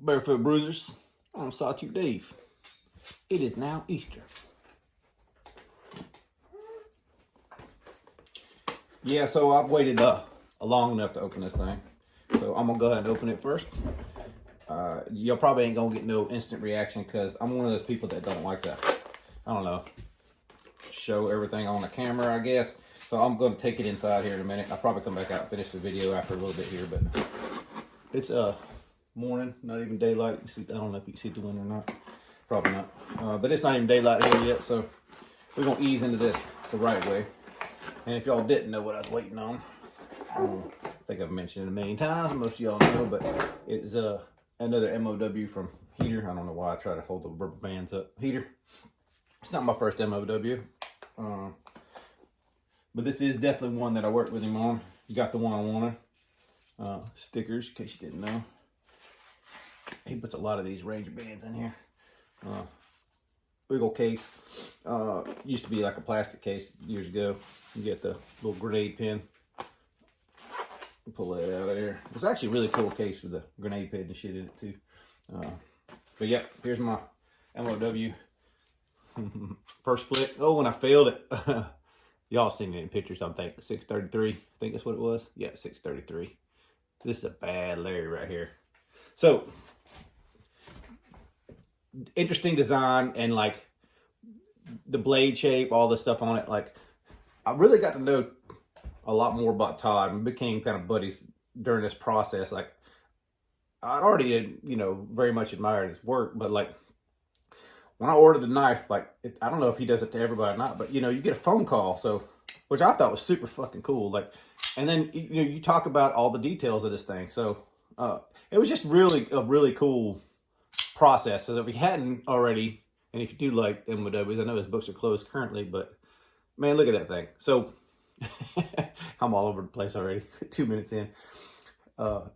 Barefoot Bruisers, I'm Sawtooth Dave. It is now Easter. Yeah, so I've waited long enough to open this thing. So I'm gonna go ahead and open it first. Y'all probably ain't gonna get no instant reaction because I'm one of those people that don't like to, I don't know, show everything on the camera, I guess. So I'm gonna take it inside here in a minute. I'll probably come back out and finish the video after a little bit here, but it's morning, not even daylight. You see, I don't know if you can see the wind or not. Probably not. But it's not even daylight here yet, so we're gonna ease into this the right way. And if y'all didn't know what I was waiting on, I think I've mentioned it a million times. Most of y'all know, but it's another MOW from Heater. I don't know why I try to hold the rubber bands up. Heater. It's not my first MOW. But this is definitely one that I worked with him on. You got the one I wanted. Stickers, in case you didn't know. He puts a lot of these Ranger bands in here. Big old case. Used to be like a plastic case years ago. You get the little grenade pin. Pull that out of there. It's actually a really cool case with the grenade pin and shit in it too. But yeah, here's my MOW. First flick. Oh, and I failed it. Y'all seen it in pictures, I think. 633. I think that's what it was. Yeah, 633. This is a bad Larry right here. So, interesting design and like the blade shape, all the stuff on it. Like, I really got to know a lot more about Todd and became kind of buddies during this process. Like, I'd already, very much admired his work, but like, when I ordered the knife, like, I don't know if he does it to everybody or not, but, you get a phone call, so, which I thought was super fucking cool. Like, and then, you talk about all the details of this thing. So, it was just really a really cool process. So if you hadn't already, and if you do like MOWs, I know his books are closed currently, but, man, look at that thing. So, I'm all over the place already, 2 minutes in. Y'all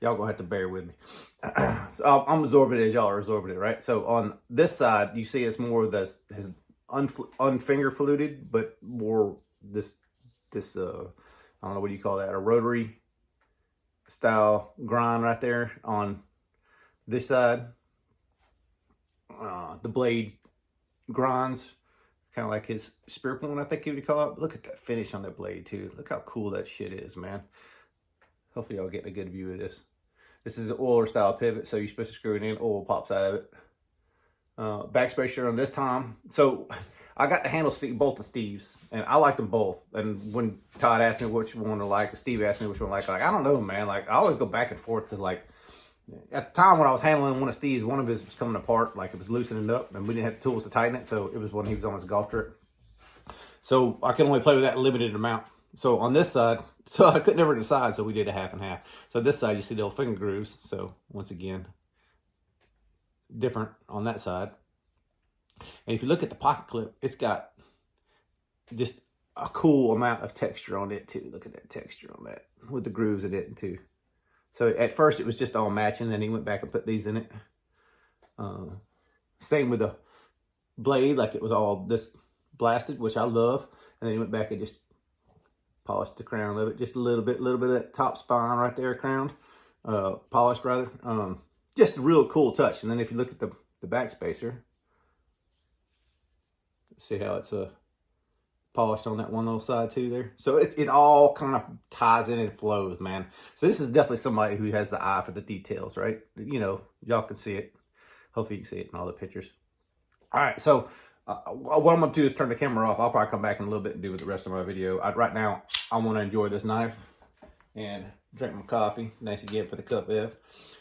gonna have to bear with me. So I'm absorbing it as y'all are absorbing it, right? So on this side, you see it's more of this his unfinger fluted, but more this I don't know, what do you call that? A rotary style grind right there on this side. The blade grinds, kind of like his spear point, I think you would call it. Look at that finish on that blade too. Look how cool that shit is, man. Hopefully y'all getting a good view of this. This is an oiler style pivot, so you're supposed to screw it in, oil pops out of it. Backspacer on this time. So I got to handle both the Steves, and I like them both. And when Todd asked me which one to like, Steve asked me which one to like, I don't know, man. Like, I always go back and forth because, like, at the time when I was handling one of Steve's, one of his was coming apart, like it was loosening up, and we didn't have the tools to tighten it, so it was when he was on his golf trip. So I can only play with that limited amount. So on this side, so I could never decide, so we did a half and half. So this side, you see the little finger grooves. So once again, different on that side. And if you look at the pocket clip, it's got just a cool amount of texture on it too. Look at that texture on that with the grooves in it too. So at first it was just all matching, then he went back and put these in it. Same with the blade, like it was all this blasted, which I love. And then he went back and just polished the crown of it, just a little bit of that top spine right there, crowned, polished rather. Just a real cool touch. And then if you look at the backspacer, see how it's polished on that one little side too there. So it all kind of ties in and flows, man. So this is definitely somebody who has the eye for the details, right? Y'all can see it. Hopefully you can see it in all the pictures. All right, so what I'm going to do is turn the camera off. I'll probably come back in a little bit and do with the rest of my video. Right now, I want to enjoy this knife and drink my coffee. Nice again for the cup, Ev.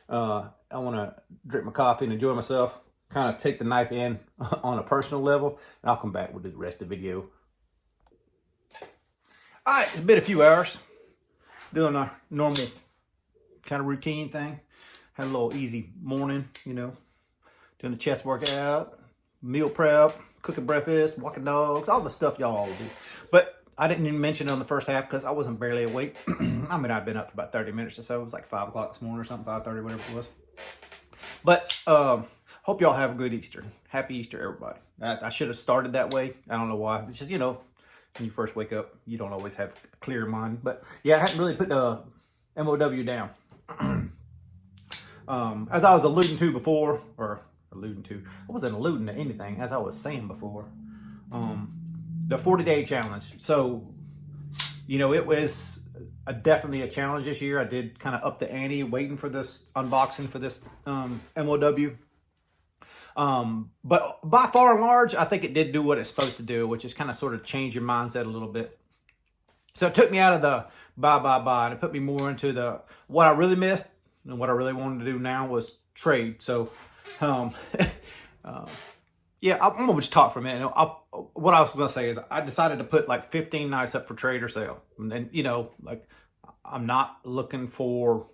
I want to drink my coffee and enjoy myself. Kind of take the knife in on a personal level. And I'll come back. We'll do the rest of the video. All right, it's been a few hours doing our normal kind of routine thing. Had a little easy morning, doing the chest workout, meal prep, cooking breakfast, walking dogs, all the stuff y'all do. But I didn't even mention it on the first half because I wasn't barely awake. I mean, I'd been up for about 30 minutes or so. It was like 5 o'clock this morning or something, 5:30, whatever it was. But hope y'all have a good Easter. Happy Easter, everybody. I should have started that way. I don't know why. It's just, when you first wake up, you don't always have a clear mind. But yeah, I hadn't really put the MOW down. as I was alluding to before, or alluding to, I wasn't alluding to anything, as I was saying before, the 40-day challenge. So, you know, it was definitely a challenge this year. I did kind of up the ante waiting for this unboxing for this MOW. But by far and large, I think it did do what it's supposed to do, which is kind of sort of change your mindset a little bit. So it took me out of the buy, and it put me more into the what I really missed, and what I really wanted to do now was trade. So, yeah, I'm gonna just talk for a minute. What I was gonna say is I decided to put like 15 knives up for trade or sale, and you know, like I'm not looking for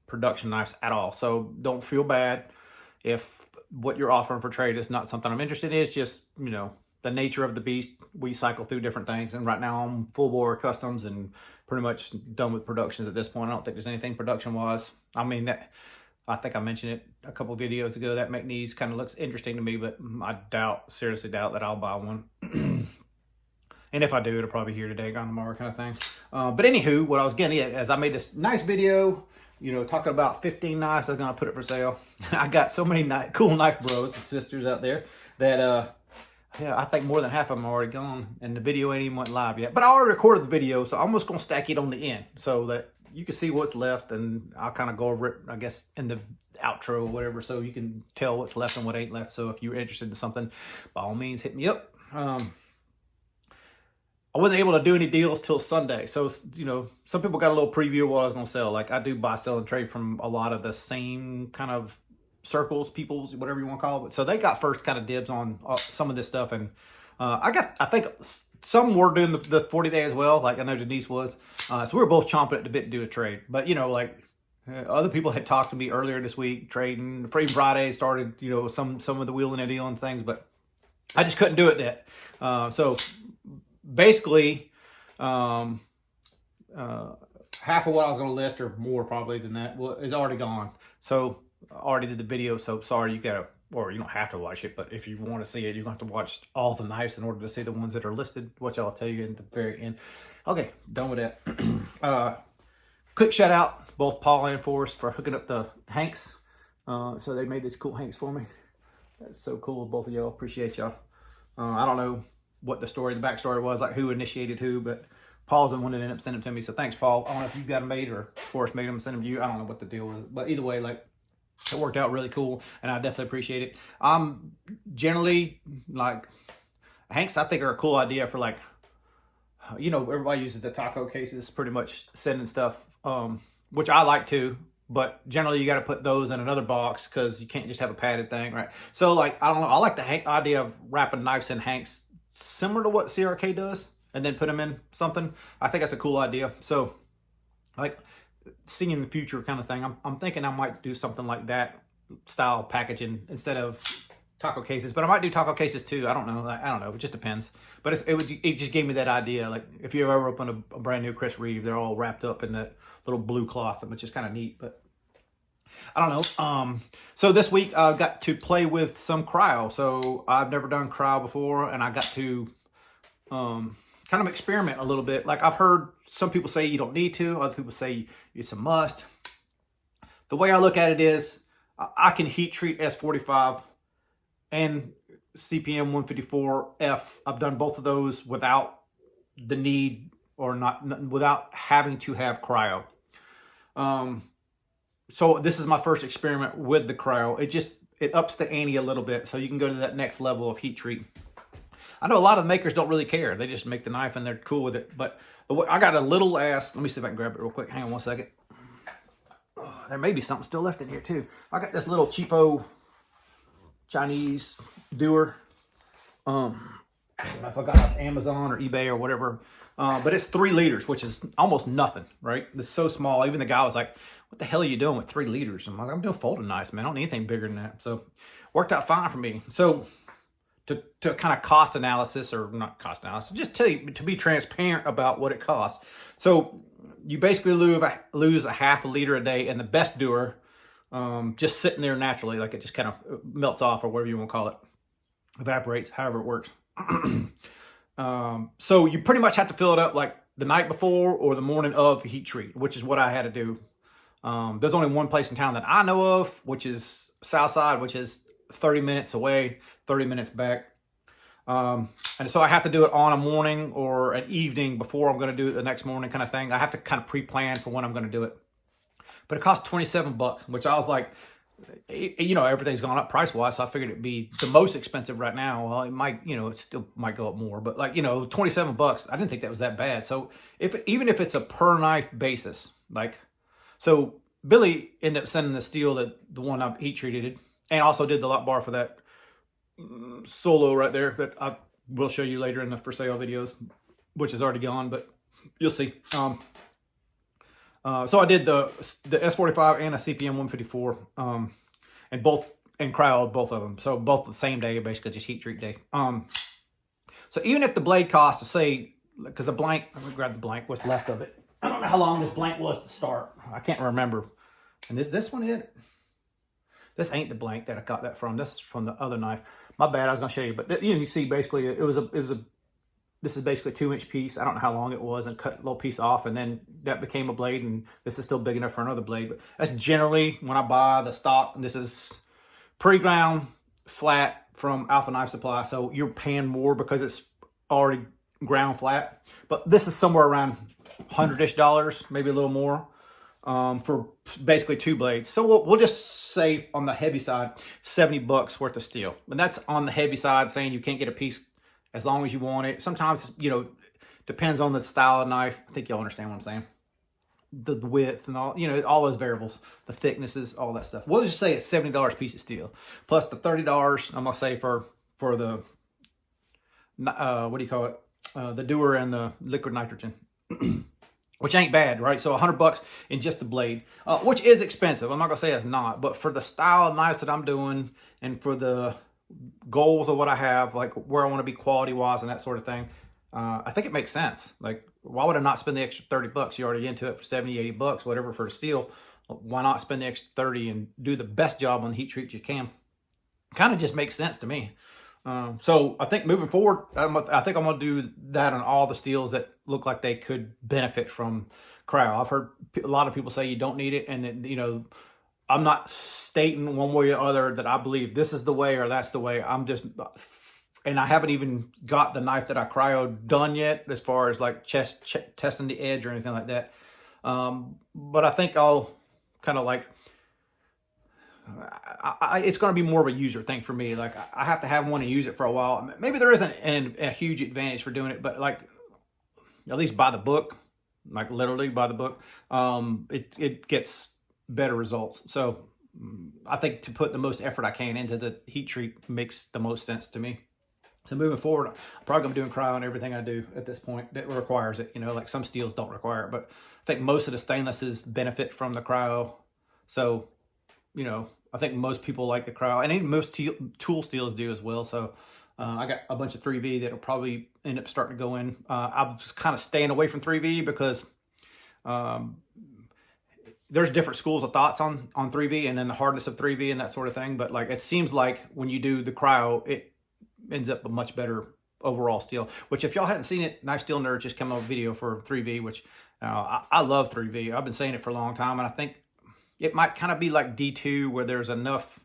production knives at all. So don't feel bad if what you're offering for trade is not something I'm interested in. It's just, you know, the nature of the beast. We cycle through different things, and right now I'm full bore customs and pretty much done with productions at this point. I don't think there's anything production wise. I mean, that I think I mentioned it a couple of videos ago, that McNees kind of looks interesting to me, but I seriously doubt that I'll buy one. And if I do, it'll probably be here today, gone tomorrow kind of thing. But anywho, what I was getting at is I made this nice video, you know, talking about 15 knives. I was going to put it for sale. I got so many cool knife bros and sisters out there that, yeah, I think more than half of them are already gone, and the video ain't even went live yet. But I already recorded the video, so I'm just going to stack it on the end so that you can see what's left, and I'll kind of go over it, I guess, in the outro or whatever, so you can tell what's left and what ain't left. So if you're interested in something, by all means, hit me up. I wasn't able to do any deals till Sunday. So, you know, some people got a little preview of what I was going to sell. Like, I do buy, sell, and trade from a lot of the same kind of circles, peoples, whatever you want to call it. So they got first kind of dibs on some of this stuff. And I think some were doing the 40-day as well. Like, I know Denise was. So we were both chomping at the bit to do a trade. But, you know, like, other people had talked to me earlier this week, trading. Free Friday started, you know, some of the wheeling and dealing things. But I just couldn't do it yet. So basically, half of what I was going to list, or more probably than that, is already gone. So I already did the video, so sorry, you gotta, or you don't have to watch it, but if you want to see it, you're going to have to watch all the knives in order to see the ones that are listed, which I'll tell you in the very end. Okay, done with that. Quick shout out, both Paul and Forrest, for hooking up the hanks. So they made these cool hanks for me. That's so cool, both of y'all. Appreciate y'all. I don't know what the backstory was, like who initiated who, but Paul's the one that ended up sending them to me. So thanks, Paul. I don't know if you got them made or Forrest made them and sent them to you. I don't know what the deal was, but either way, like, it worked out really cool, and I definitely appreciate it. Generally, like, hanks, I think, are a cool idea for, like, you know, everybody uses the taco cases, pretty much sending stuff, which I like too. But generally, you got to put those in another box because you can't just have a padded thing, right? So, like, I don't know. I like the idea of wrapping knives in hanks, similar to what CRK does, and then put them in something. I think that's a cool idea. So, like, seeing the future kind of thing, I'm thinking I might do something like that style packaging instead of taco cases. But I might do taco cases too. I don't know. It just depends. But it just gave me that idea. Like, if you ever open a brand new Chris Reeve, they're all wrapped up in that little blue cloth, which is kind of neat. But I don't know. So this week I got to play with some cryo. So I've never done cryo before, and I got to kind of experiment a little bit. Like, I've heard some people say you don't need to, other people say it's a must. The way I look at it is I can heat treat S45 and CPM 154F. I've done both of those without the need, or without having to have cryo. So this is my first experiment with the cryo. It ups the ante a little bit, so you can go to that next level of heat treat. I know a lot of makers don't really care. They just make the knife and they're cool with it. But I got a little ass. Let me see if I can grab it real quick. Hang on one second. Oh, there may be something still left in here too. I got this little cheapo Chinese dewar. I don't know if I got it off Amazon or eBay or whatever. But it's 3 liters, which is almost nothing, right? It's so small. Even the guy was like, what the hell are you doing with 3 liters? I'm like, I'm doing folding knives, man. I don't need anything bigger than that. So worked out fine for me. So to kind of cost analysis, or not cost analysis, just to be transparent about what it costs. So you basically lose a half a liter a day in the best dewar, just sitting there naturally, like it just kind of melts off, or whatever you want to call it, evaporates, however it works. So you pretty much have to fill it up like the night before or the morning of heat treat, which is what I had to do. There's only one place in town that I know of, which is Southside, which is 30 minutes away, 30 minutes back. And so I have to do it on a morning or an evening before I'm going to do it the next morning kind of thing. I have to kind of pre-plan for when I'm going to do it. But it costs $27, which I was like, you know, everything's gone up price-wise, so I figured it'd be the most expensive right now. Well, it might, you know, it still might go up more, but like, you know, $27, I didn't think that was that bad. So even if it's a per knife basis, like, so Billy ended up sending the steel, the one I heat treated, and also did the lock bar for that solo right there that I will show you later in the for sale videos, which is already gone, but you'll see. So I did the S45 and a CPM 154, and cryo both of them. So both the same day, basically just heat treat day. So even if the blade costs, say, because the blank, let me grab the blank, what's left of it. I don't know how long this blank was to start. I can't remember. And is this one it? This ain't the blank that I got that from. This is from the other knife. My bad, I was gonna show you, but you know, you can see basically this is basically a 2-inch piece. I don't know how long it was, and cut a little piece off, and then that became a blade, and this is still big enough for another blade. But that's generally when I buy the stock. And this is pre-ground flat from Alpha Knife Supply, so you're paying more because it's already ground flat. But this is somewhere around $100-ish, maybe a little more, for basically 2 blades. So we'll just say on the heavy side, $70 worth of steel, and that's on the heavy side, saying you can't get a piece as long as you want it. Sometimes, you know, depends on the style of knife. I think y'all understand what I'm saying. The width and all, you know, all those variables, the thicknesses, all that stuff. We'll just say it's $70 a piece of steel, plus the $30 I'm gonna say for the what do you call it? The Dewar and the liquid nitrogen, which ain't bad, right? So $100 in just the blade, which is expensive. I'm not gonna say it's not, but for the style of knives that I'm doing and for the goals of what I have, like where I want to be quality wise and that sort of thing, I think it makes sense. Like, why would I not spend the extra $30? You're already into it for $70-80, whatever, for the steel. Why not spend the extra 30 and do the best job on the heat treat you can? Kind of just makes sense to me. So I think moving forward, I think I'm going to do that on all the steels that look like they could benefit from cryo. I've heard a lot of people say you don't need it, and that, you know, I'm not stating one way or other that I believe this is the way or that's the way. I'm just, and I haven't even got the knife that I cryo done yet, as far as like testing the edge or anything like that. But I think I'll kind of like, it's going to be more of a user thing for me. Like, I have to have one and use it for a while. Maybe there isn't a huge advantage for doing it, but like, at least by the book, like literally by the book, it gets better results. So I think to put the most effort I can into the heat treat makes the most sense to me. So moving forward, I'm probably gonna be doing cryo on everything I do at this point that requires it. You know, like some steels don't require it, but I think most of the stainlesses benefit from the cryo. So, you know, I think most people like the cryo, and even most tool steels do as well. So I got a bunch of 3V that'll probably end up starting to go in. I was kind of staying away from 3V because there's different schools of thoughts on 3V and then the hardness of 3V and that sort of thing. But like, it seems like when you do the cryo, it ends up a much better overall steel, which if y'all hadn't seen it, Knife Steel Nerd just came out with a video for 3V, which I love 3V. I've been saying it for a long time, and I think it might kind of be like D2, where there's enough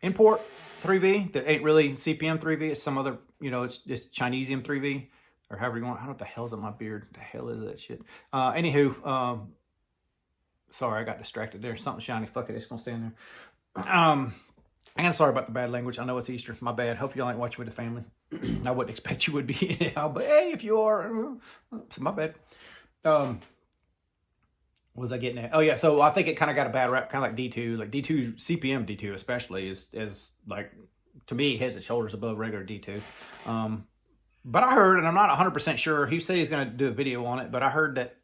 import 3V that ain't really CPM 3V. It's some other, you know, it's Chinesium 3V, or however you want. I don't know what the hell's in my beard. The hell is that shit? Anywho, sorry, I got distracted there. Something shiny. Fuck it, it's gonna stay in there. And sorry about the bad language. I know it's Easter. My bad. Hope y'all ain't watching with the family. I wouldn't expect you would be anyhow, but hey, if you are, my bad. What was I getting at? Oh yeah, so I think it kind of got a bad rap, kind of like D2. Like D2, CPM D2 especially is like, to me, heads and shoulders above regular D2. But I heard, and I'm not 100% sure, he said he's going to do a video on it, but I heard that,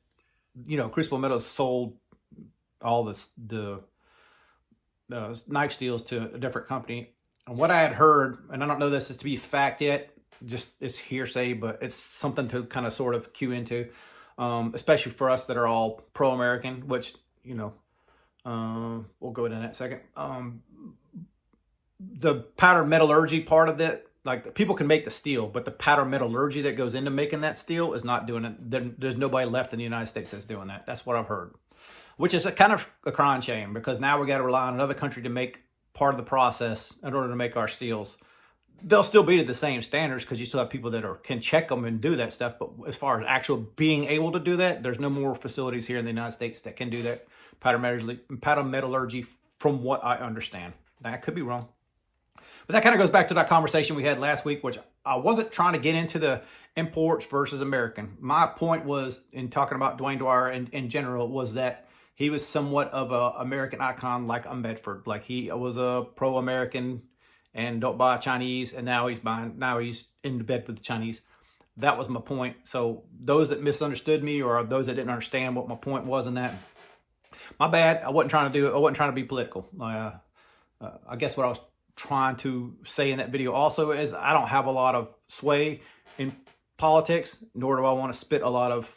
you know, Crucible Metals sold all the knife steels to a different company. And what I had heard, and I don't know this is to be fact yet, just it's hearsay, but it's something to kind of sort of cue into, especially for us that are all pro-American, which, you know, we'll go into that in a second. The powder metallurgy part of it, like, people can make the steel, but the powder metallurgy that goes into making that steel is not doing it. There's nobody left in the United States that's doing that. That's what I've heard. which is a kind of a crying shame because now we got to rely on another country to make part of the process in order to make our steels. They'll still be to the same standards because you still have people that can check them and do that stuff. But as far as actual being able to do that, there's no more facilities here in the United States that can do that powder metallurgy, from what I understand. That could be wrong. But that kind of goes back to that conversation we had last week, which I wasn't trying to get into the imports versus American. My point was, in talking about Dwayne Dwyer in general, was that he was somewhat of an American icon, like a Medford. Like he was a pro-American and don't buy Chinese, and now he's in bed with the Chinese. That was my point. So those that misunderstood me or those that didn't understand what my point was in that, my bad. I wasn't trying to be political. I guess what I was trying to say in that video also is I don't have a lot of sway in politics, nor do I want to spit a lot of,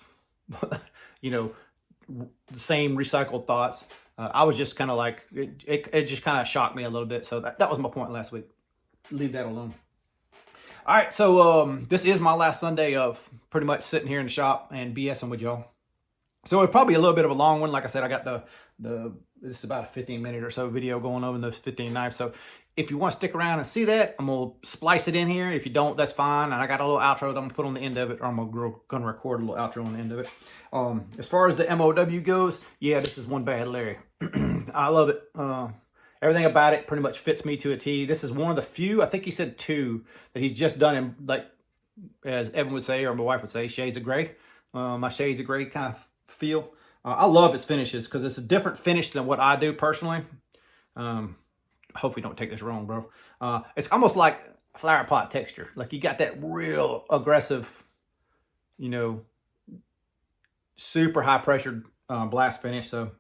the same recycled thoughts. I was just kind of like, it just kind of shocked me a little bit. So that was my point last week. Leave that alone. All right, so this is my last Sunday of pretty much sitting here in the shop and BSing with y'all. So it's probably a little bit of a long one. Like I said, I got this is about a 15-minute or so video going over those 15 knives. So if you want to stick around and see that, I'm going to splice it in here. If you don't, that's fine. And I got a little outro that I'm going to put on the end of it, or I'm going to record a little outro on the end of it. As far as the MOW goes, yeah, this is one bad Larry. I love it. Everything about it pretty much fits me to a T. This is one of the few, I think he said 2, that he's just done in, like, as Evan would say, or my wife would say, shades of gray. My shades of gray kind of feel. I love its finishes because it's a different finish than what I do personally. Hopefully don't take this wrong, bro. It's almost like flower pot texture. Like you got that real aggressive, super high pressured blast finish. So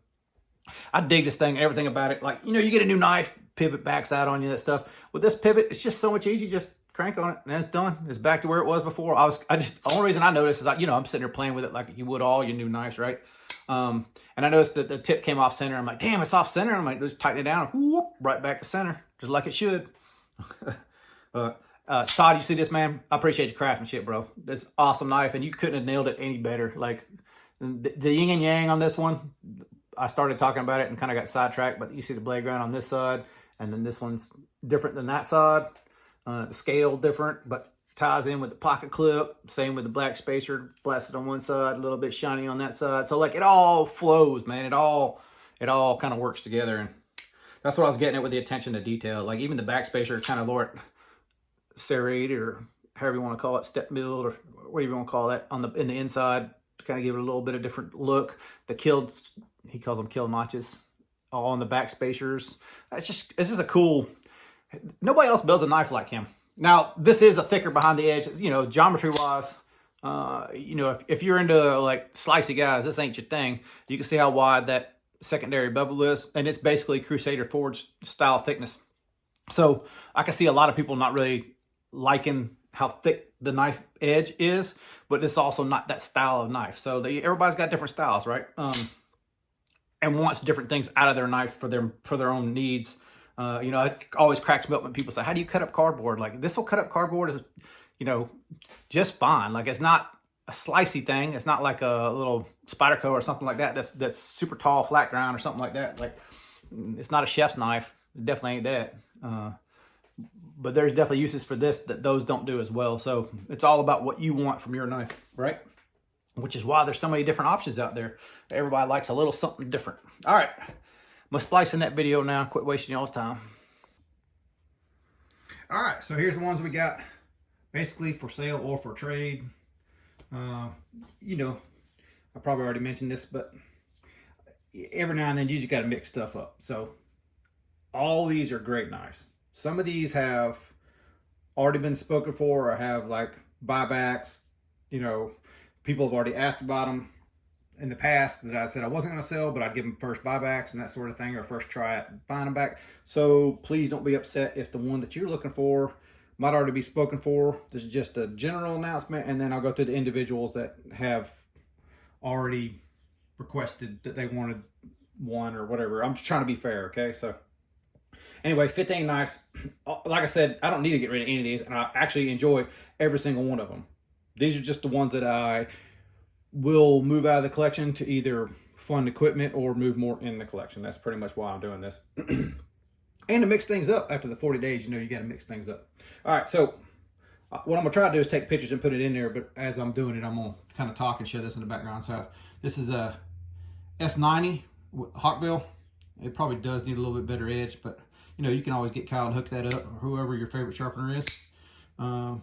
I dig this thing, everything about it. Like, you get a new knife, pivot backs out on you, that stuff. With this pivot, it's just so much easier. Just crank on it and it's done. It's back to where it was before. The only reason I noticed is I'm sitting there playing with it like you would all your new knives, right? And I noticed that the tip came off center. I'm like, damn, it's off center. I'm like, just tighten it down. Whoop, right back to center, just like it should. Todd, you see this, man? I appreciate your craftsmanship, bro. This awesome knife, and you couldn't have nailed it any better. Like the yin and yang on this one, I started talking about it and kind of got sidetracked, but you see the blade ground on this side, and then this one's different than that side. The scale different, but ties in with the pocket clip. Same with the black spacer, blasted on one side, a little bit shiny on that side. So like it all flows, man. It all kind of works together, and that's what I was getting at with the attention to detail. Like even the back spacer, kind of lower serrated or however you want to call it, step milled or whatever you want to call that in the inside to kind of give it a little bit of different look. The killed, he calls them kill notches, all on the back spacers. It's just a cool. Nobody else builds a knife like him. Now, this is a thicker behind the edge, geometry-wise. If you're into, like, slicey guys, this ain't your thing. You can see how wide that secondary bevel is, and it's basically Crusader Forge style thickness. So, I can see a lot of people not really liking how thick the knife edge is, but it's also not that style of knife. So, everybody's got different styles, right? And wants different things out of their knife for their own needs. It always cracks me up when people say, how do you cut up cardboard? Like, this will cut up cardboard is, just fine. Like, it's not a slicey thing. It's not like a little Spyderco or something like that. That's super tall, flat ground or something like that. Like, it's not a chef's knife. It definitely ain't that. But there's definitely uses for this that those don't do as well. So it's all about what you want from your knife, right? Which is why there's so many different options out there. Everybody likes a little something different. All right. I'm going to splice in that video now. Quit wasting y'all's time. All right, so here's the ones we got basically for sale or for trade. I probably already mentioned this, but every now and then you just got to mix stuff up. So all these are great knives. Some of these have already been spoken for or have like buybacks. People have already asked about them in the past that I said I wasn't going to sell, but I'd give them first buybacks and that sort of thing, or first try at buying them back. So please don't be upset if the one that you're looking for might already be spoken for. This is just a general announcement, and then I'll go through the individuals that have already requested that they wanted one or whatever. I'm just trying to be fair, okay? So anyway, 15 knives. Like I said, I don't need to get rid of any of these, and I actually enjoy every single one of them. These are just the ones that I will move out of the collection to either fund equipment or move more in the collection. That's pretty much why I'm doing this. And to mix things up after the 40 days, you know, you got to mix things up. All right, so what I'm gonna try to do is take pictures and put it in there, but as I'm doing it, I'm gonna kind of talk and show this in the background. So this is a S90 Hawkbill. It probably does need a little bit better edge, but you know, you can always get Kyle to hook that up, or whoever your favorite sharpener is. I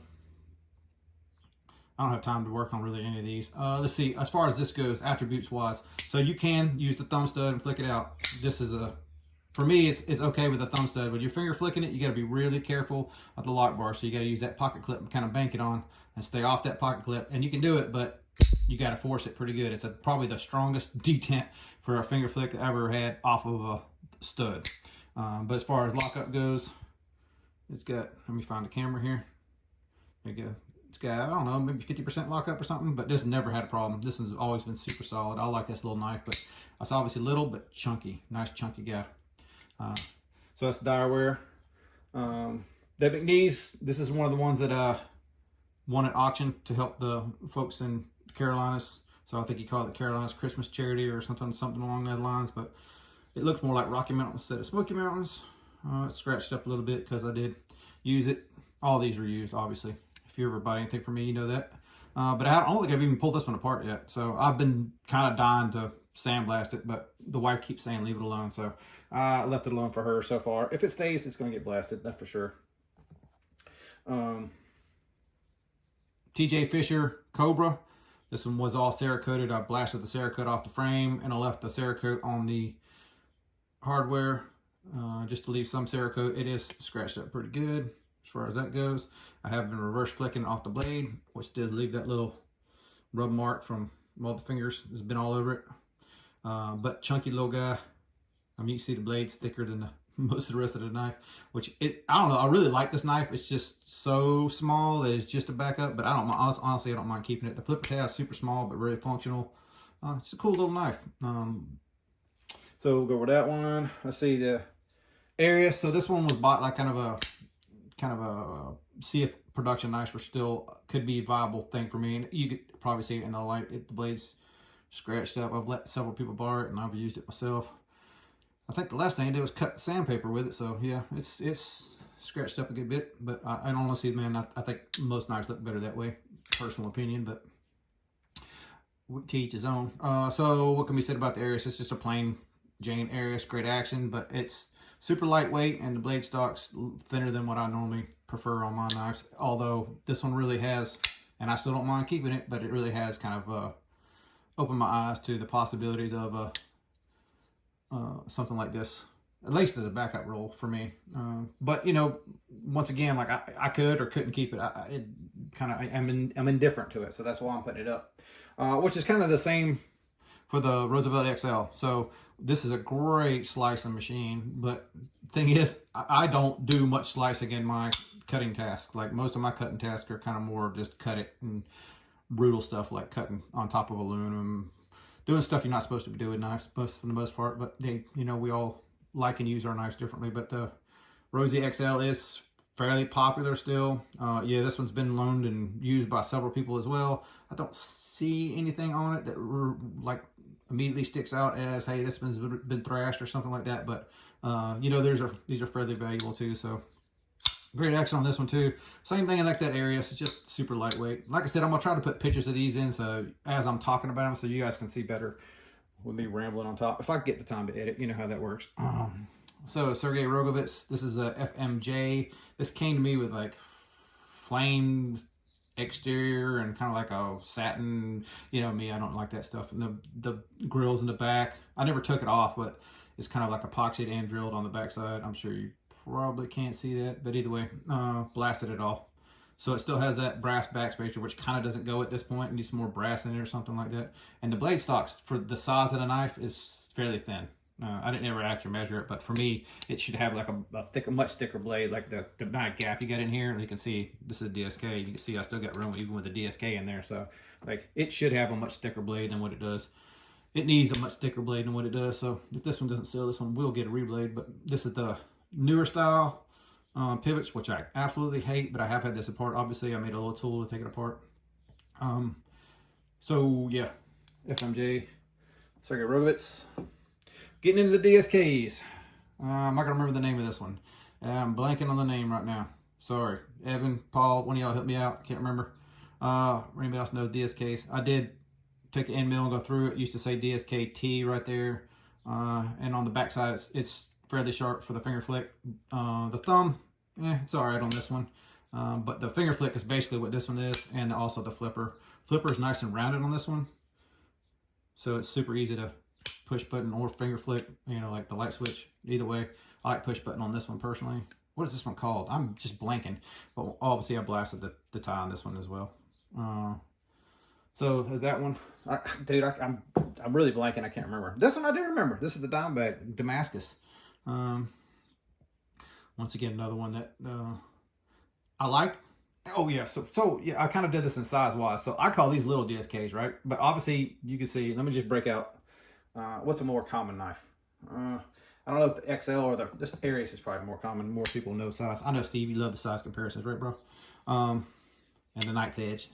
don't have time to work on really any of these. Let's see, as far as this goes, attributes wise, so you can use the thumb stud and flick it out. This is for me, it's okay with the thumb stud. When you're finger flicking it, you got to be really careful of the lock bar. So you got to use that pocket clip and kind of bank it on and stay off that pocket clip. And you can do it, but you got to force it pretty good. It's probably the strongest detent for a finger flick I ever had off of a stud. But as far as lockup goes, it's got, let me find the camera here. There you go. It's got, I don't know, maybe 50% lockup or something, but this never had a problem. This has always been super solid. I like this little knife, but it's obviously little, but chunky. Nice chunky guy. So that's dire wear. The McNees, this is one of the ones that won at auction to help the folks in Carolinas. So I think he called it Carolinas Christmas Charity or something along those lines, but it looks more like Rocky Mountains instead of Smoky Mountains. It's scratched up a little bit because I did use it. All these were used, obviously. If you ever buy anything from me, you know that. But I don't think I've even pulled this one apart yet. So I've been kind of dying to sandblast it, but the wife keeps saying leave it alone. So I left it alone for her so far. If it stays, it's going to get blasted, that's for sure. TJ Fisher Cobra. This one was all Cerakoted. I blasted the Cerakote off the frame, and I left the Cerakote on the hardware just to leave some Cerakote. It is scratched up pretty good as far as that goes. I have been reverse flicking off the blade, which does leave that little rub mark from all the fingers. Has been all over it. But chunky little guy. I mean, you can see the blade's thicker than most of the rest of the knife, which I don't know. I really like this knife. It's just so small that it's just a backup, but honestly, I don't mind keeping it. The flipper tab is super small, but really functional. It's a cool little knife. So we'll go over that one. Let's see the area. So this one was bought like kind of a see if production knives were still could be a viable thing for me. And you could probably see it in the light. The blade's scratched up. I've let several people borrow it, and I've used it myself. I think the last thing I did was cut sandpaper with it. So yeah, it's scratched up a good bit. But I honestly, man, I think most knives look better that way. Personal opinion, but to each his own. So what can be said about the Arius? It's just a plain Jane Arius, great action, but it's super lightweight, and the blade stock's thinner than what I normally prefer on my knives. Although this one really has, and I still don't mind keeping it, but it really has kind of opened my eyes to the possibilities of something like this, at least as a backup roll for me. But you know, once again, like I could or couldn't keep it. I'm indifferent to it, so that's why I'm putting it up. Which is kind of the same for the Roosevelt XL. So this is a great slicing machine, but thing is, I don't do much slicing in my cutting task. Like most of my cutting tasks are kind of more just cut it and brutal stuff like cutting on top of aluminum, doing stuff you're not supposed to be doing knives for the most part. But they, you know, we all like and use our knives differently. But the Rosie XL is fairly popular still. Yeah, this one's been loaned and used by several people as well. I don't see anything on it that like immediately sticks out as, hey, this one's been thrashed or something like that. But you know, these are fairly valuable too. So great action on this one too. Same thing like that Arius. It's just super lightweight. Like I said, I'm gonna try to put pictures of these in so as I'm talking about them, so you guys can see better with me rambling on top. If I get the time to edit, you know how that works. So Sergey Rogovitz, this is a FMJ. This came to me with like flame exterior and kind of like a satin. You know me, I don't like that stuff. And the grills in the back, I never took it off, but it's kind of like epoxied and drilled on the backside. I'm sure you probably can't see that, but either way, blasted it all. So it still has that brass backspacer, which kind of doesn't go at this point. It needs some more brass in it or something like that. And the blade stocks for the size of the knife is fairly thin. I didn't ever actually measure it, but for me, it should have like a much thicker blade, like the amount of gap you got in here. And you can see this is DSK. You can see I still got room even with the DSK in there. So like it should have a much thicker blade than what it does. It needs a much thicker blade than what it does. So if this one doesn't sell, this one will get a reblade. But this is the newer style pivots, which I absolutely hate, but I have had this apart. Obviously, I made a little tool to take it apart. So yeah, FMJ. Sergey Rogovitz. Getting into the DSKs. I'm not going to remember the name of this one. I'm blanking on the name right now. Sorry. Evan, Paul, one of y'all help me out. Can't remember. Anybody else knows DSKs? I did take an end mill and go through it. Used to say DSK-T right there. And on the back side, it's fairly sharp for the finger flick. The thumb, it's all right on this one. But the finger flick is basically what this one is, and also the flipper. Flipper is nice and rounded on this one. So it's super easy to push button or finger flick, you know, like the light switch. Either way, I like push button on this one personally. What is this one called? I'm just blanking. But obviously I blasted the tie on this one as well. So there's that one. Dude, I'm really blanking. I can't remember. This one I do remember. This is the Damascus. Once again, another one that I like. Oh yeah, so yeah, I kind of did this in size wise. So I call these little DSKs, right? But obviously you can see. Let me just break out. What's a more common knife? I don't know if the XL or this Aries is probably more common. More people know size. I know, Steve, you love the size comparisons, right, bro? And the Knight's Edge.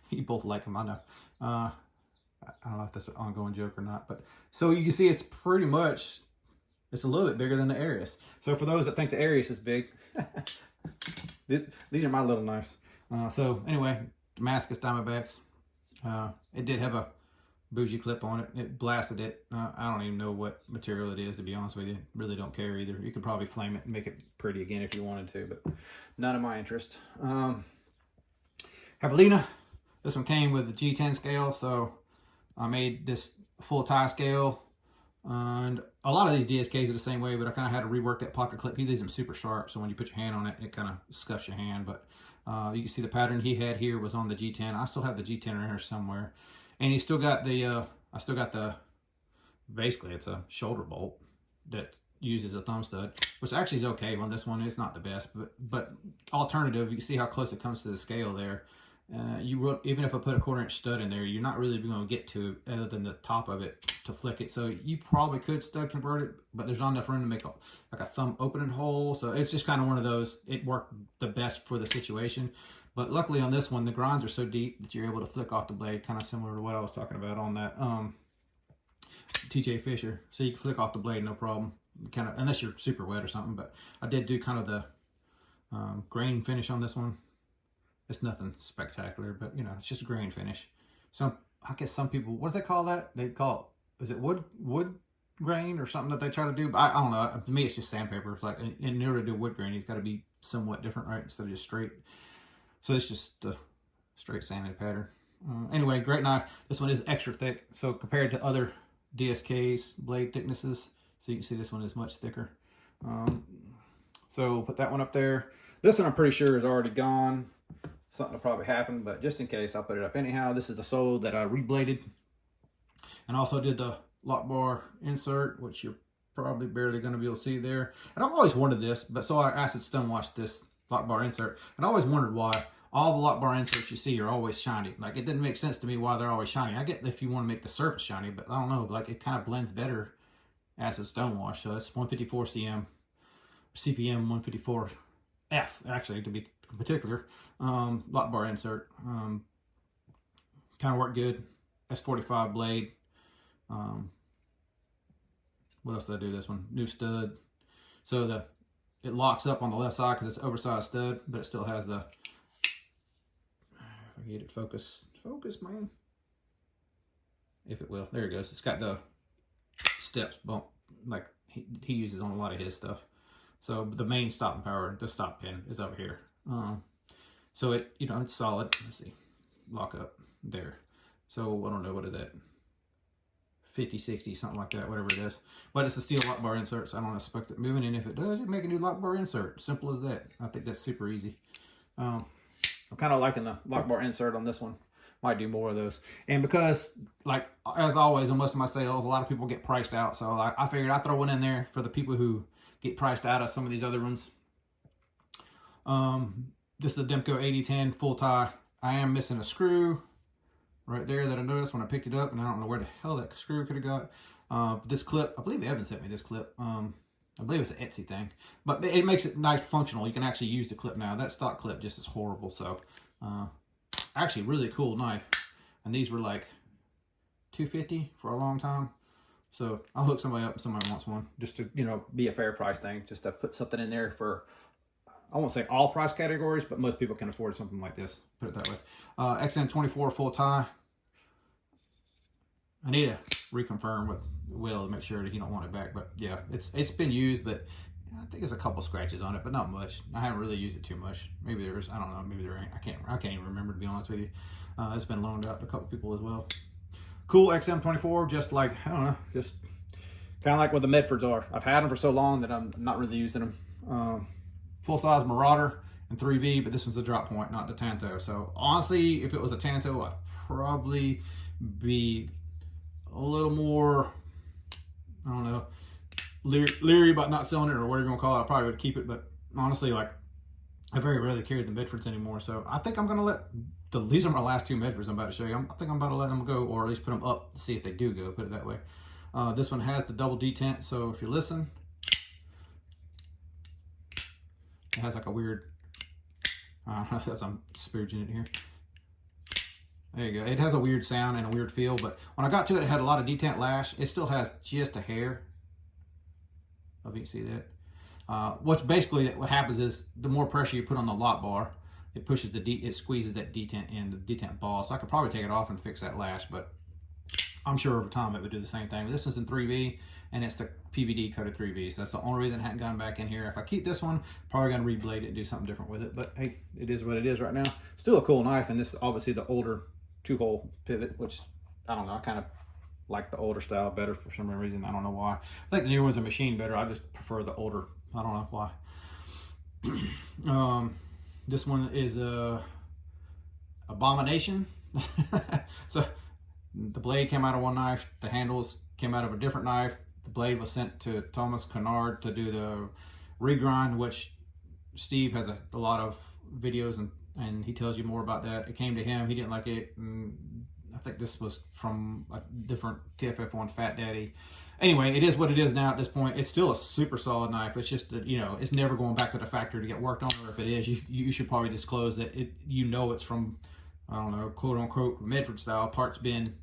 You both like them, I know. I don't know if that's an ongoing joke or not. But so you can see it's pretty much, it's a little bit bigger than the Aries. So for those that think the Aries is big, these are my little knives. So anyway, Damascus Diamondbacks. It did have a bougie clip on it. It blasted it. I don't even know what material it is, to be honest with you. Really don't care either. You could probably flame it and make it pretty again if you wanted to, but none of my interest. Havalina. This one came with the G10 scale, so I made this full tie scale. And a lot of these DSKs are the same way, but I kind of had to rework that pocket clip. He leaves them super sharp, so when you put your hand on it, it kind of scuffs your hand. But you can see the pattern he had here was on the G10. I still have the G10 in here somewhere. And he still got the, I still got the, basically it's a shoulder bolt that uses a thumb stud, which actually is okay on this one. It's not the best, but alternative, you can see how close it comes to the scale there. Even if I put a 1/4 inch stud in there, you're not really going to get to it other than the top of it to flick it. So you probably could stud convert it, but there's not enough room to make like a thumb opening hole. So it's just kind of one of those, it worked the best for the situation. But luckily on this one, the grinds are so deep that you're able to flick off the blade, kind of similar to what I was talking about on that TJ Fisher. So you can flick off the blade, no problem. Kind of, unless you're super wet or something. But I did do kind of the grain finish on this one. It's nothing spectacular, but you know, it's just a grain finish. So I guess some people, what do they call that? They call it, is it wood grain or something that they try to do? But I don't know. To me, it's just sandpaper. It's like, in order to do wood grain, it's got to be somewhat different, right? Instead of just straight. So it's just a straight sanded pattern. Anyway, great knife. This one is extra thick. So compared to other DSKs, blade thicknesses, so you can see this one is much thicker. So we'll put that one up there. This one I'm pretty sure is already gone. Something will probably happen, but just in case, I'll put it up anyhow. This is the sole that I rebladed. And also did the lock bar insert, which you're probably barely going to be able to see there. And I've always wanted this, but so I acid stone washed this lock bar insert. And I always wondered why all the lock bar inserts you see are always shiny. Like, it didn't make sense to me why they're always shiny. I get if you want to make the surface shiny, but I don't know. Like, it kind of blends better acid stone wash. So it's 154 CM, CPM 154F, actually, to be particular. Lock bar insert. Kind of worked good. S45 Blade. What else did I do this one? New stud. So it locks up on the left side because it's oversized stud, but it still has the, if I get it focus, man. If it will. There it goes. It's got the steps bump like he uses on a lot of his stuff. So the main stopping power, the stop pin is over here. So it, you know, it's solid. Let's see. Lock up there. So I don't know, what is that? 50, 60, something like that, whatever it is. But it's a steel lock bar insert, so I don't expect it moving. And if it does, you make a new lock bar insert. Simple as that. I think that's super easy. I'm kind of liking the lock bar insert on this one. Might do more of those. And because, like, as always, on most of my sales, a lot of people get priced out. So I figured I'd throw one in there for the people who get priced out of some of these other ones. This is the Demco 8010 full tie. I am missing a screw right there that I noticed when I picked it up, and I don't know where the hell that screw could have got. This clip, I believe Evan sent me this clip. I believe it's an Etsy thing, but it makes it nice functional. You can actually use the clip now. That stock clip just is horrible. So actually really cool knife. And these were like $250 for a long time. So I'll hook somebody up if somebody wants one, just to, you know, be a fair price thing, just to put something in there for, I won't say all price categories, but most people can afford something like this, put it that way. XM24 full tie. I need to reconfirm with Will to make sure that he don't want it back, but yeah, it's been used, but I think there's a couple scratches on it, but not much. I haven't really used it too much. Maybe there's, I don't know, maybe there ain't. I can't even remember, to be honest with you. It's been loaned out to a couple people as well. Cool XM24, just like, I don't know, just kind of like what the Medfords are. I've had them for so long that I'm not really using them. Full-size Marauder and 3V, but this one's a drop point, not the Tanto. So honestly, if it was a Tanto, I'd probably be a little more, I don't know, leery about not selling it, or whatever you want to call it. I probably would keep it, but honestly, like, I very rarely carry the Medfords anymore. So I think I'm going to let, these are my last two Medfords I'm about to show you. I think I'm about to let them go, or at least put them up to see if they do go, put it that way. This one has the double detent, so if you listen, it has like a weird, I don't know, as I'm spooging it here. There you go. It has a weird sound and a weird feel, but when I got to it, it had a lot of detent lash. It still has just a hair. I don't know if you can see that. What's basically, what happens is the more pressure you put on the lock bar, it pushes it squeezes that detent in, the detent ball. So I could probably take it off and fix that lash, but I'm sure over time it would do the same thing. But this one's in 3V, and it's the PVD coated 3V. So that's the only reason it hadn't gone back in here. If I keep this one, probably gonna reblade it and do something different with it. But hey, it is what it is right now. Still a cool knife, and this is obviously the older 2-hole pivot, which I don't know, I kind of like the older style better for some reason. I don't know why. I think the new ones are machined better. I just prefer the older. I don't know why. This one is a Abomination. So the blade came out of one knife, the handles came out of a different knife. The blade was sent to Thomas Kennard to do the regrind, which Steve has a lot of videos, and he tells you more about that. It came to him, he didn't like it, and I think this was from a different TFF1 Fat Daddy. Anyway, it is what it is now at this point. It's still a super solid knife. It's just that, you know, it's never going back to the factory to get worked on, or if it is, you should probably disclose that it, you know, it's from, I don't know, quote unquote Medford style, parts bin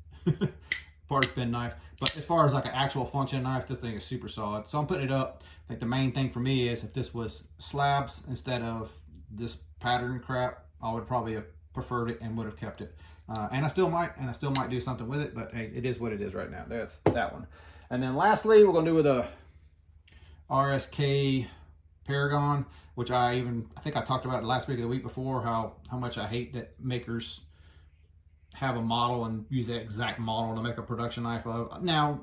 knife. But as far as like an actual function knife, this thing is super solid. So I'm putting it up. I think the main thing for me is if this was slabs instead of this pattern crap, I would probably have preferred it and would have kept it. And I still might do something with it, but hey, it is what it is right now. That's that one. And then lastly, we're gonna do with a RSK Paragon, which I think I talked about last week or the week before, how much I hate that makers have a model and use that exact model to make a production knife of. Now,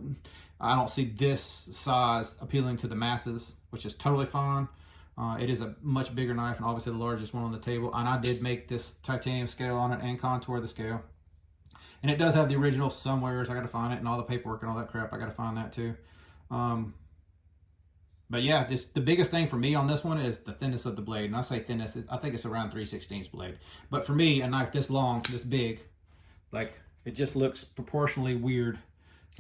I don't see this size appealing to the masses, which is totally fine. It is a much bigger knife, and obviously the largest one on the table. And I did make this titanium scale on it and contour the scale. And it does have the original somewheres. I got to find it, and all the paperwork and all that crap. I got to find that too. But yeah, just the biggest thing for me on this one is the thinness of the blade. And I say thinness, I think it's around 3/16 blade. But for me, a knife this long, this big, like, it just looks proportionally weird.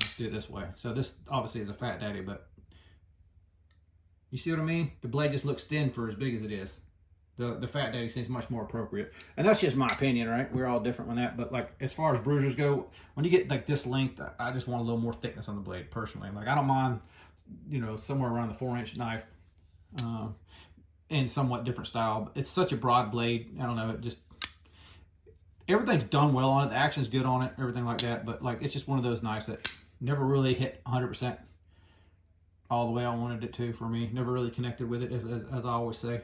Let's do it this way. So this obviously is a Fat Daddy, but you see what I mean? The blade just looks thin for as big as it is. The Fat Daddy seems much more appropriate. And that's just my opinion, right? We're all different on that. But like, as far as bruisers go, when you get like this length, I just want a little more thickness on the blade personally. Like, I don't mind, you know, somewhere around the 4-inch knife in somewhat different style. It's such a broad blade. I don't know, it just, everything's done well on it. The action's good on it, everything like that. But like, it's just one of those knives that never really hit 100% all the way I wanted it to for me. Never really connected with it, as I always say.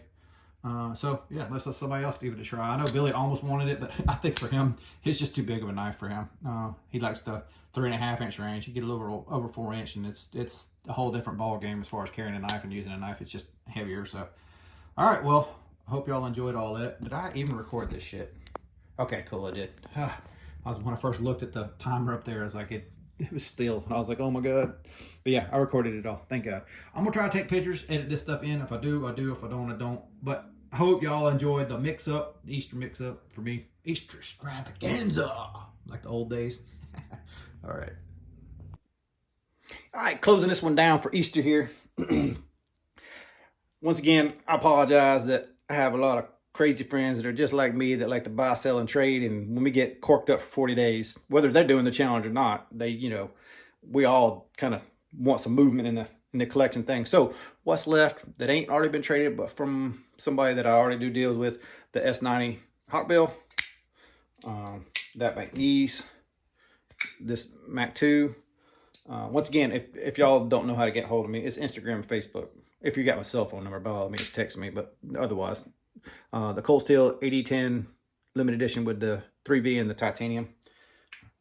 So yeah, let's let somebody else give it a try. I know Billy almost wanted it, but I think for him, it's just too big of a knife for him. He likes the 3.5-inch range. You get a little over 4-inch, and it's a whole different ball game as far as carrying a knife and using a knife. It's just heavier. So, all right, well, I hope y'all enjoyed all that. Did I even record this shit? Okay, cool, I did. When I first looked at the timer up there, I was like, it was still, and I was like, oh my God. But yeah, I recorded it all, thank God. I'm gonna try to take pictures, edit this stuff in. If I do, I do. If I don't, I don't. But I hope y'all enjoyed the mix-up, the Easter mix-up for me. Easter extravaganza, like the old days. All right. All right, closing this one down for Easter here. Once again, I apologize that I have a lot of crazy friends that are just like me that like to buy, sell, and trade. And when we get corked up for 40 days, whether they're doing the challenge or not, they, you know, we all kind of want some movement in the collection thing. So what's left that ain't already been traded, but from somebody that I already do deals with, the S90 Hawkbill, that McNees, this Mac 2. Once again, if y'all don't know how to get hold of me, it's Instagram and Facebook. If you got my cell phone number, by all means, text me. But otherwise, the Cold Steel 8010 limited edition with the 3V and the titanium.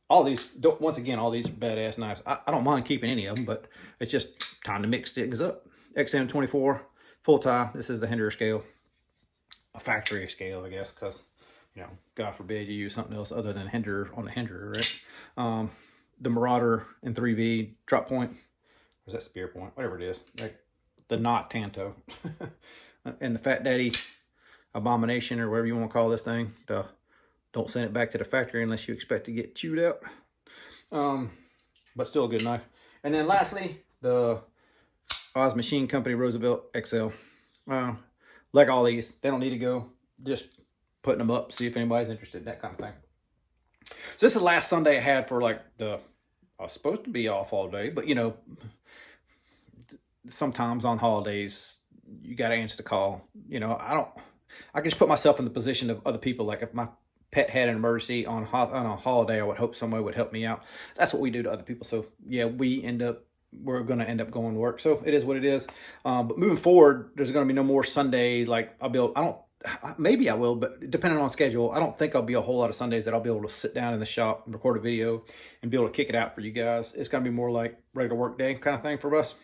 All these, once again, all these are badass knives. I don't mind keeping any of them, but it's just time to mix things up. XM24 full tie. This is the Hinderer scale, a factory scale, I guess, because, you know, God forbid you use something else other than Hinderer on the Hinderer, right? The Marauder and 3V drop point, or is that spear point? Whatever it is, like the Knot Tanto, and the Fat Daddy Abomination, or whatever you want to call this thing. Don't send it back to the factory unless you expect to get chewed out. But still a good knife. And then lastly, the Oz Machine Company Roosevelt XL. Like all these, they don't need to go. Just putting them up, see if anybody's interested, that kind of thing. So this is the last Sunday I had for like I was supposed to be off all day, but you know, sometimes on holidays, you got to answer the call. You know, I just put myself in the position of other people. Like if my pet had an emergency on a holiday, I would hope somebody would help me out. That's what we do to other people. So yeah, we're going to end up going to work. So it is what it is. But moving forward, there's going to be no more Sundays. Like maybe I will, but depending on schedule, I don't think I'll be a whole lot of Sundays that I'll be able to sit down in the shop and record a video and be able to kick it out for you guys. It's going to be more like regular work day kind of thing for us.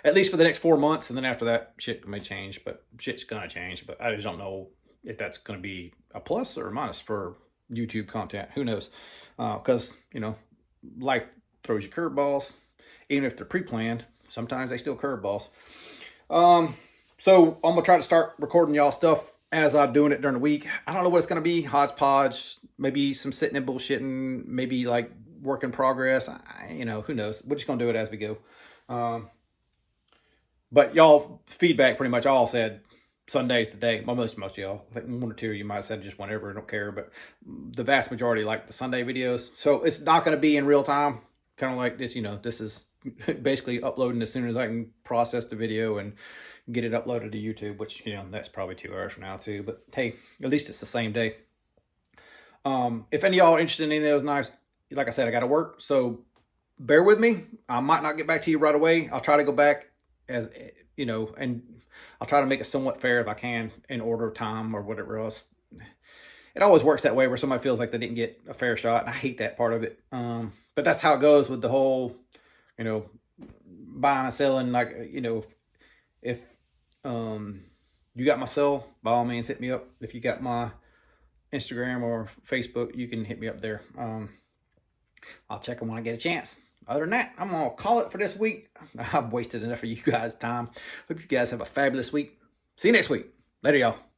At least for the next 4 months. And then after that, shit may change, but shit's going to change. But I just don't know if that's going to be a plus or a minus for YouTube content. Who knows? Because, you know, life throws you curveballs. Even if they're pre-planned, sometimes they still curveballs. So I'm going to try to start recording y'all stuff as I'm doing it during the week. I don't know what it's going to be. Hodgepodge, maybe some sitting and bullshitting, maybe like work in progress. You know, who knows? We're just going to do it as we go. But y'all feedback pretty much all said Sunday's the day. Well, most of y'all. I think one or two of you might have said just whenever. I don't care. But the vast majority like the Sunday videos. So it's not going to be in real time. Kind of like this, you know, this is basically uploading as soon as I can process the video and get it uploaded to YouTube, which, you know, that's probably 2 hours from now too. But hey, at least it's the same day. If any of y'all are interested in any of those knives, like I said, I got to work. So bear with me. I might not get back to you right away. I'll try to go back as, you know, and I'll try to make it somewhat fair if I can in order of time or whatever else. It always works that way where somebody feels like they didn't get a fair shot. And I hate that part of it. But that's how it goes with the whole, you know, buying and selling. Like, you know, if you got my cell, by all means, hit me up. If you got my Instagram or Facebook, you can hit me up there. I'll check them when I get a chance. Other than that, I'm going to call it for this week. I've wasted enough of you guys' time. Hope you guys have a fabulous week. See you next week. Later, y'all.